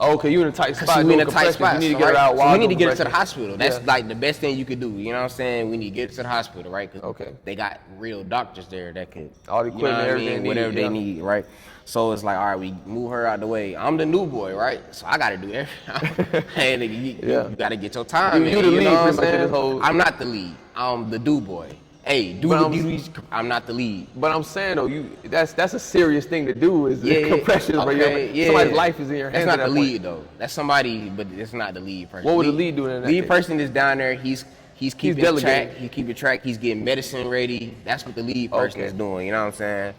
Okay, you in a tight spot. We in a tight spot. You need to get her out. So we need to get her to the hospital. That's Yeah. like the best thing you could do. You know what I'm saying? We need to get her to the hospital, right? 'Cause Okay. they got real doctors there that could All the equipment, everything whatever they they need, need, right? So it's like, all right, we move her out the way. I'm the new boy, right? So I gotta do everything. Hey, nigga, you gotta get your time in. You the lead, know what I'm pretty much, in this saying? whole- I'm not the lead. I'm the do boy. Hey, I'm not the lead. But I'm saying though, that's a serious thing to do. Is compressions, bro. Okay, Somebody's life is in your hands. That's not at the that lead point. though. That's somebody, but it's not the lead person. What would the lead do in that Lead case? person is down there. He's keeping delegating. track. He's keeping track. He's getting medicine ready. That's what the lead person is doing. You know what I'm saying?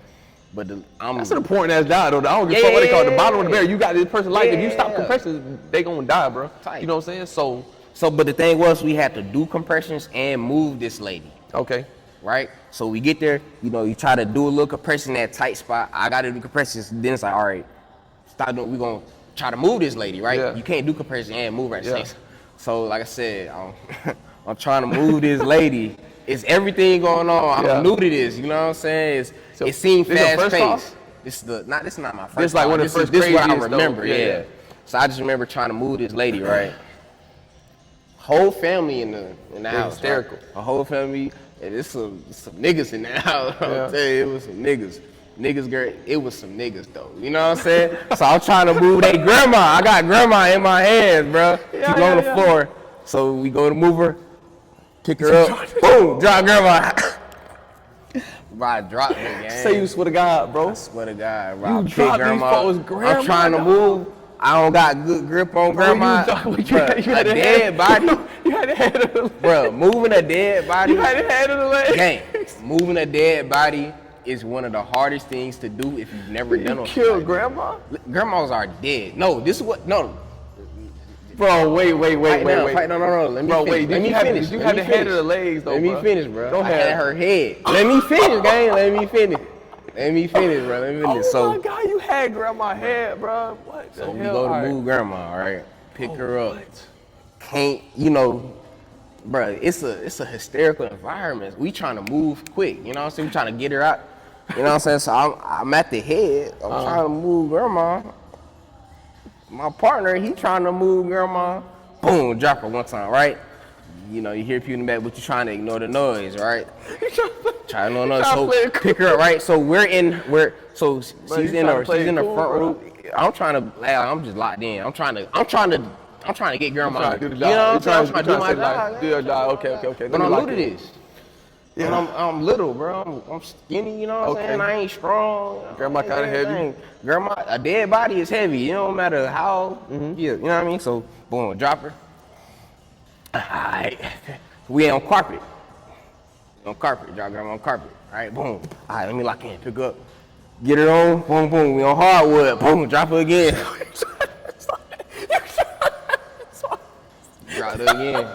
But that's an important ass job though. I don't give a fuck what they call it. The bottom of the barrel. You got this person life. If you stop compressions, they gonna die, bro. Tight. You know what I'm saying? So, but the thing was, we had to do compressions and move this lady. Okay. Right? So we get there, you try to do a little compression in that tight spot. I gotta do compressions. Then it's like, all right, stop doing. We gonna try to move this lady, right? Yeah. You can't do compression and move her at the same time. So like I said, I'm trying to move this lady. It's everything going on. I'm new to this. You know what I'm saying? It seemed fast paced. This is not my first. This like one of the first. This is what I craziest, remember. though. Yeah. So I just remember trying to move this lady, right? Whole family in the house. Hysterical. Right? A whole family. And there's some niggas in there. I'll tell you, it was some niggas. Niggas, girl, it was some niggas though. You know what I'm saying? So I'm trying to move their grandma. I got grandma in my hands, bro. She's on the floor. So we go to move her, pick her up, boom, drop grandma. Bro, I dropped her, gang. Say you swear to God, bro. I swear to God, bro. You dropped these folks' grandma. I'm trying to move. I don't got good grip on grandma. You had a dead body. You had to handle it. Bro, moving a dead body. You had to handle the leg. Gang, moving a dead body is one of the hardest things to do if you've never done it. Killed grandma? Grandmas are dead. No, this is what. No. Bro, wait. No. Let me bro, finish. wait. Let me finish. You had to handle the legs, though. Let me finish, bro. Go ahead. I had her head. Let me finish, gang. Let me finish. Let me finish, bro. Let me finish. Oh my God, you had grandma head, bro. What the So hell? we go to move grandma, all right? Pick her up. What? Can't, bro, it's a hysterical environment. We trying to move quick, you know what I'm saying? We trying to get her out. You know what I'm saying? So I'm at the head. I'm trying to move grandma. My partner, he trying to move grandma. Boom, drop her one time, right? You hear people in the back, but you're trying to ignore the noise, right? Trying to ignore noise. So pick her up, right? So she's in the front row. I'm trying to, I'm just locked in. I'm trying to get grandma. I'm trying to do the You job. know what I'm trying to do my say, job. do your job. Okay. But I'm new to this. Yeah. And I'm little, bro. I'm skinny, you know what I'm saying? I ain't strong. Grandma kind of heavy. Grandma, a dead body is heavy. It don't matter how. Yeah, you know what I mean? So, boom, drop her. All right. We on carpet. Drop grandma on carpet. All right, boom. All right, let me lock in. Pick up. Get her on. Boom, boom. We on hardwood. Boom, drop her again. Drop her again.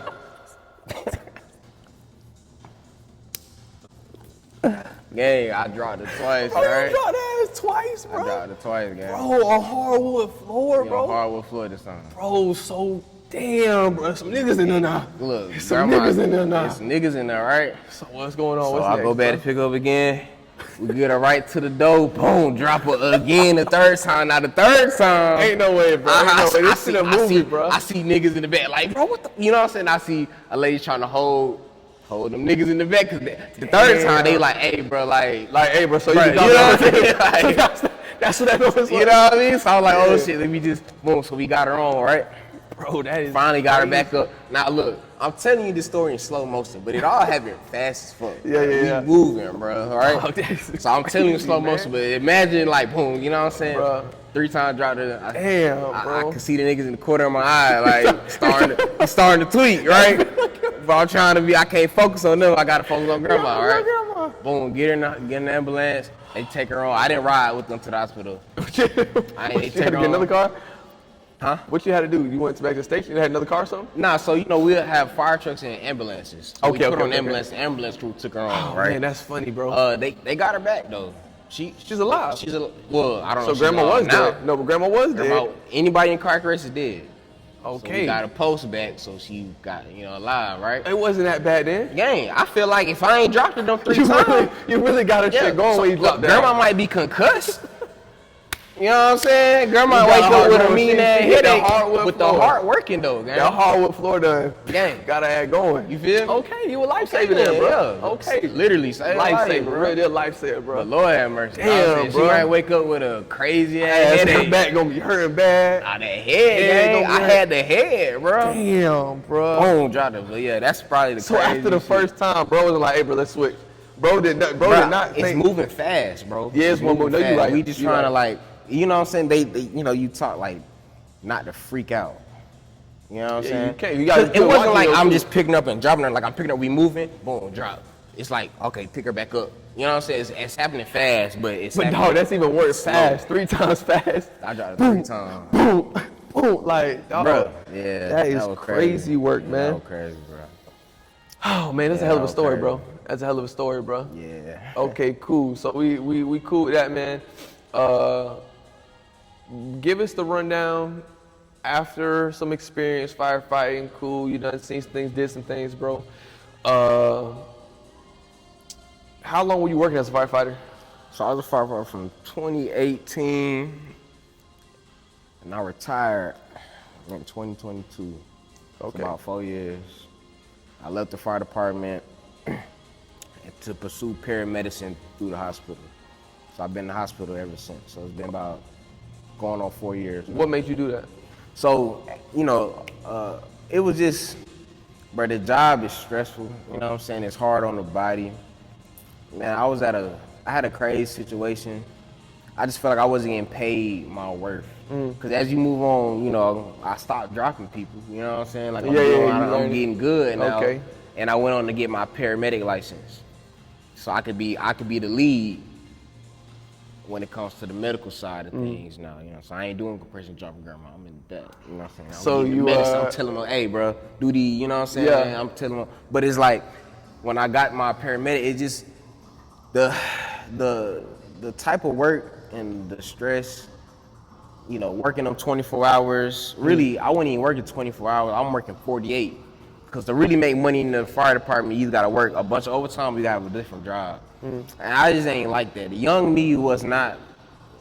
Gang, I dropped it twice, right? You dropped that ass twice, bro. I dropped it twice, gang. Bro, on hardwood floor, bro. On hardwood floor this time. Bro, so damn, bro. Some niggas in there now. Look, some niggas in there now. There's some niggas in there, right? So what's going on? So What's I next, go back bro? to pick up again. We get her right to the door. Boom, drop her again the third time. Now the third time. Ain't no way, bro. Ain't no way. This is a movie, bro. I see niggas in the back like, bro, what the? You know what I'm saying? I see a lady trying to hold them niggas in the back. Cause the third time they like, hey, bro, like, hey, bro. So bro, you know what I'm saying? Like, That's what that was like. You know what I mean? So I was like, oh shit, let me just boom. So we got her on, right? Bro, that is finally got her back up. Now look, I'm telling you this story in slow motion, but it all happened fast as fuck. Yeah. We moving, bro. All right. Oh, so I'm telling you in slow motion, but imagine like boom, you know what I'm saying? Bro. 3 times drop there. Damn, bro. I can see the niggas in the corner of my eye, like starting to tweak, right? But I'm trying to be. I can't focus on them. I gotta focus on grandma, right? Grandma. Boom, get in the ambulance. They take her on. I didn't ride with them to the hospital. You had to get another car? Huh? What you had to do? You went back to the station? You had another car or something? Nah, so you know we'll have fire trucks and ambulances. So we put on ambulance. The ambulance crew took her on, right? Man, that's funny, bro. They got her back though. She's alive. Well, I don't know. So grandma was now. dead. No, but grandma was dead. Anybody in car race is dead. Okay. So we got a post back, so she got alive, right? It wasn't that bad then. Gang, I feel like if I ain't dropped her them 3 times, you really got her shit going when you dropped down. Grandma might be concussed. You know what I'm saying? Grandma wake up with a mean ass headache, with the heart working though, gang. That hardwood floor done. Gang, got her ass going. You feel me? Okay, you a lifesaver there, bro. Yeah. Okay, literally lifesaver, bro. Real lifesaver, bro. But Lord have mercy. Damn, bro. She might wake up with a crazy ass headache. Her back gonna be hurting bad. That head, gang. I had the head, bro. Damn, bro. Boom, dropped it. But yeah, that's probably the. So after the first time, bro was like, "Hey, bro, let's switch." Bro did not. It's moving fast, bro. Yeah, it's moving. No, you right. We just trying to like. You know what I'm saying? They you talk like not to freak out. You know what I'm saying? You can't. You gotta. It wasn't like I'm just picking up and dropping her. Like I'm picking up, we moving, boom, drop. It's like, okay, pick her back up. You know what I'm saying? It's happening fast, but it's. But dog, that's even worse. Fast, 3 times fast. I dropped it 3 times. Boom, boom, like, dog. Bro, yeah, that is crazy work, man. That was crazy, bro. Oh man, that's a hell of a story, bro. That's a hell of a story, bro. Yeah. Okay, cool. So we cool with that, man. Give us the rundown after some experience firefighting. Cool, you done seen some things, did some things, bro. How long were you working as a firefighter? So I was a firefighter from 2018, and I retired in 2022. Okay. For about 4 years. I left the fire department to pursue paramedicine through the hospital. So I've been in the hospital ever since. So it's been about going on 4 years now. What made you do that? So, it was just, bro, the job is stressful. You know what I'm saying? It's hard on the body. Man, I had a crazy situation. I just felt like I wasn't getting paid my worth. Because as you move on, I stopped dropping people. You know what I'm saying? Like, I'm getting good now. Okay. And I went on to get my paramedic license. So I could be the lead when it comes to the medical side of things now, so I ain't doing compression dropping grandma. I'm in that, you know what I'm saying? So I'm telling them, hey, bro, do the, you know what I'm saying? Yeah. I'm telling them, but it's like when I got my paramedic, it just the type of work and the stress, working them 24 hours. Really, I wasn't even working 24 hours. I'm working 48 because to really make money in the fire department, you either got to work a bunch of overtime, or you got to have a different job. And I just ain't like that. The young me was not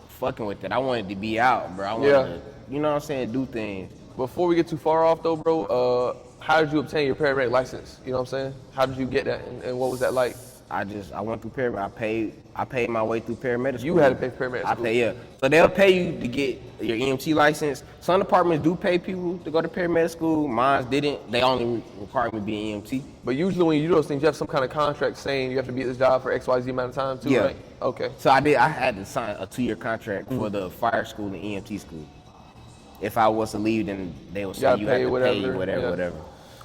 fucking with that. I wanted to be out, bro. I wanted to, you know what I'm saying, do things. Before we get too far off though, bro, how did you obtain your paramedic license? You know what I'm saying? How did you get that and what was that like? I went through paramedic. I paid my way through paramedic school. You had to pay for paramedic school? Yeah. So they'll pay you to get your EMT license. Some departments do pay people to go to paramedic school. Mine didn't. They only required me to be an EMT. But usually when you do those things, you have some kind of contract saying you have to be at this job for XYZ amount of time too, right? Okay. So I had to sign a 2-year contract for the fire school and EMT school. If I was to leave, then they would say you had to pay whatever.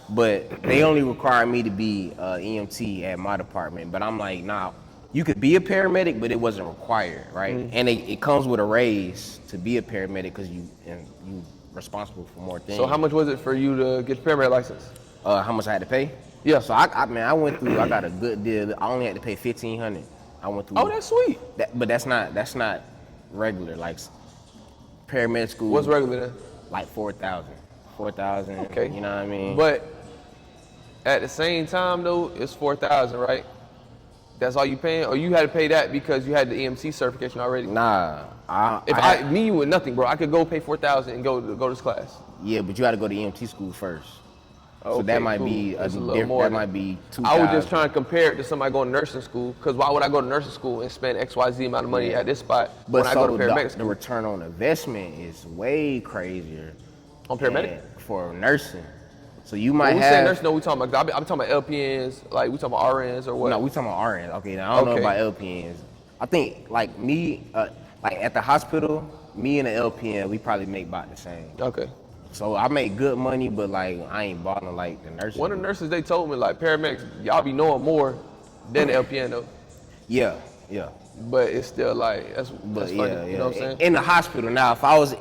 But they only require me to be EMT at my department. But I'm like, nah, you could be a paramedic, but it wasn't required, right? And it comes with a raise to be a paramedic because you responsible for more things. So how much was it for you to get your paramedic license? How much I had to pay? Yeah. So I went through. I got a good deal. I only had to pay $1,500. I went through. Oh, that's sweet. But that's not regular. Like paramedic school. What's regular then? Like 4,000. 4,000. Okay. You know what I mean? But at the same time though, it's 4,000, right? That's all you paying, or you had to pay that because you had the EMT certification already? Nah. Me with nothing, bro, I could go pay 4,000 and go to this class. Yeah, but you had to go to EMT school first. So that might cool. be That's a little more. that might be 2,000. I was just trying to compare it to somebody going to nursing school. Because why would I go to nursing school and spend XYZ amount of money at this spot when I go to paramedic school? The return on investment is way crazier. On paramedic? For nursing. So you might when we have. say nursing, no, we talking about. I'm talking about LPNs. Like we talking about RNs or what? No, we talking about RNs. Okay, now I don't know about LPNs. I think like me, like at the hospital, me and the LPN, we probably make about the same. Okay. So I make good money, but like I ain't balling like the nurses. One of the nurses, they told me like paramedics, y'all be knowing more than the LPN though. Yeah. But it's still like that's funny. Yeah. You know what I'm saying? In the hospital now, if I was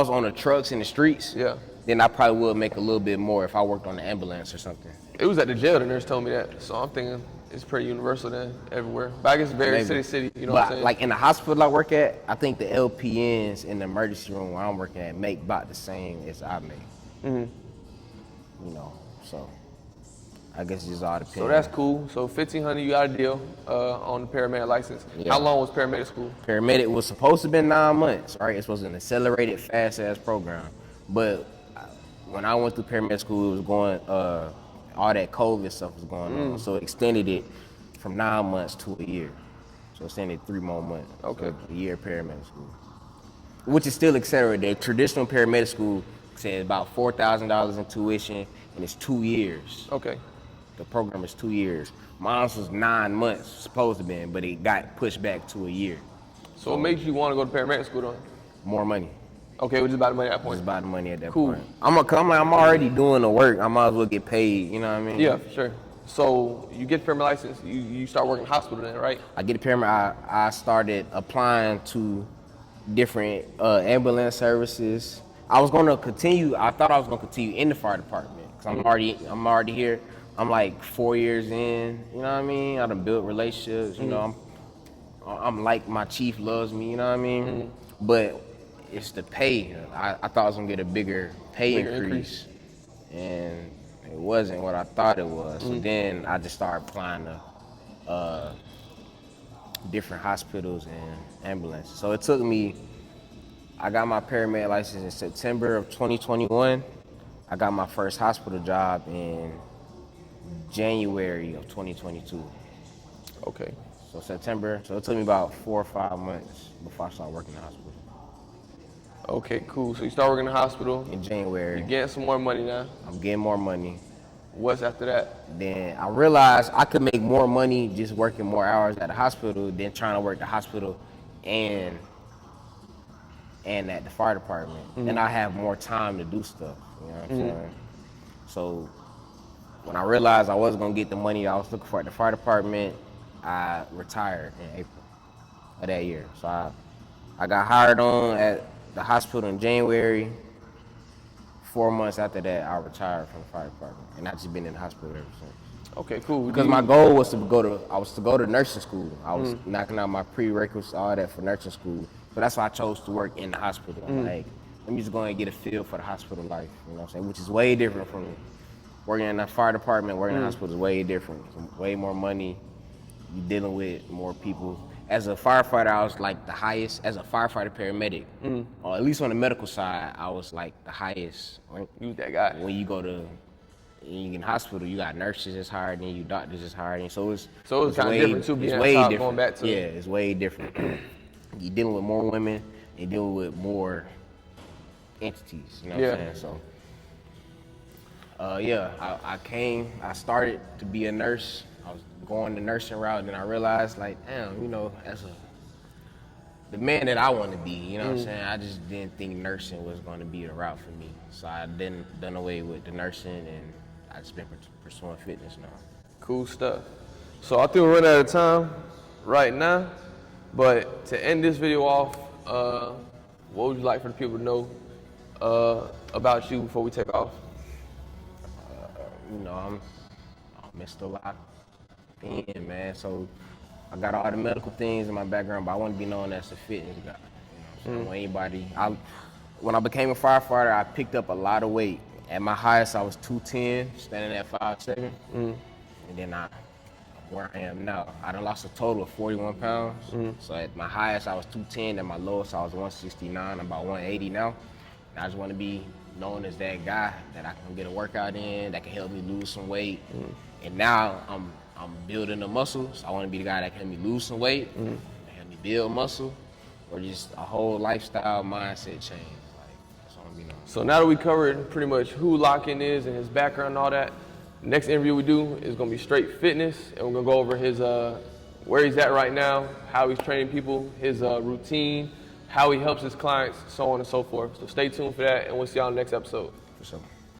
on the trucks in the streets, then I probably would make a little bit more if I worked on the ambulance or something. It was at the jail, the nurse told me that. So I'm thinking it's pretty universal then everywhere. But I guess very city, you know what I'm saying? Like in the hospital I work at, I think the LPNs in the emergency room where I'm working at make about the same as I make. Mm-hmm. You know, so I guess it just all depends. So that's cool. So $1,500, you got a deal on the paramedic license. Yeah. How long was paramedic school? Paramedic was supposed to be 9 months, right? It's supposed to be an accelerated, fast-ass program. But when I went through paramedic school, it was going, all that COVID stuff was going on. So it extended it from 9 months to a year. So extended 3 more months. Okay. So a year paramedic school. Which is still accelerated. The traditional paramedic school says about $4,000 in tuition, and it's 2 years. Okay. The program is 2 years. Mine was 9 months, supposed to be, but it got pushed back to a year. So what makes you want to go to paramedic school though? More money. Okay, it was just about the money at that point. It's about the money at that Cool. point. I'm already doing the work. I might as well get paid. You know what I mean? Yeah, for sure. So you get the paramedic license. You start working in the hospital then, right? I get a paramedic. I started applying to different ambulance services. I was gonna continue. I thought I was gonna continue in the fire department because I'm already here. I'm like 4 years in. You know what I mean? I done built relationships. You know, I'm like my chief loves me. You know what I mean? But it's the pay. I thought I was gonna get a bigger pay increase, and it wasn't what I thought it was. So then I just started applying to different hospitals and ambulances. So it took me. I got my paramedic license in September of 2021. I got my first hospital job in January of 2022. Okay. So September. So it took me about 4 or 5 months before I started working in the hospital. Okay, cool. So you start working in the hospital. In January. You're getting some more money now. I'm getting more money. What's after that? Then I realized I could make more money just working more hours at the hospital than trying to work the hospital and at the fire department. And I have more time to do stuff. You know what I'm saying? So when I realized I wasn't gonna get the money I was looking for at the fire department, I retired in April of that year. So I got hired on at the hospital in January. 4 months after that, I retired from the fire department, and I've just been in the hospital ever since. Okay, cool. Because my goal was to go to nursing school. I was knocking out my prerequisites, all that for nursing school. So that's why I chose to work in the hospital. I'm like, let me just go and get a feel for the hospital life, you know what I'm saying? Which is way different from working in the fire department. Working in the hospital is way different. Way more money. You're dealing with more people. As a firefighter, I was like the highest. As a firefighter paramedic, or at least on the medical side, I was like the highest. You that guy. When you go to in the hospital, you got nurses that's higher than you, doctors that's higher than you. So it's kind of different too. It's way different. Going back to it's way different. You're dealing with more women. You're dealing with more entities. You know what I'm saying? So, I started to be a nurse. I was going the nursing route, and then I realized, like, damn, you know, as the man that I want to be, you know what I'm saying? I just didn't think nursing was going to be the route for me. So I then done away with the nursing, and I just been pursuing fitness now. Cool stuff. So I think we're running out of time right now, but to end this video off, what would you like for the people to know about you before we take off? You know, I'm Mr. Lock in, man. So I got all the medical things in my background, but I want to be known as a fitness guy. You know, so when I became a firefighter, I picked up a lot of weight. At my highest, I was 210, standing at 5'7", and then where I am now, I done lost a total of 41 pounds. So at my highest, I was 210. At my lowest, I was 169. I'm about 180 now. And I just want to be known as that guy that I can get a workout in, that can help me lose some weight. And now I'm building a muscle, so I want to be the guy that can help me lose some weight, help me build muscle, or just a whole lifestyle mindset change. Like, that's what I'm gonna be known. So now that we covered pretty much who Lockin is and his background and all that, next interview we do is gonna be straight fitness, and we're gonna go over his where he's at right now, how he's training people, his routine, how he helps his clients, so on and so forth. So stay tuned for that, and we'll see y'all in the next episode. For sure.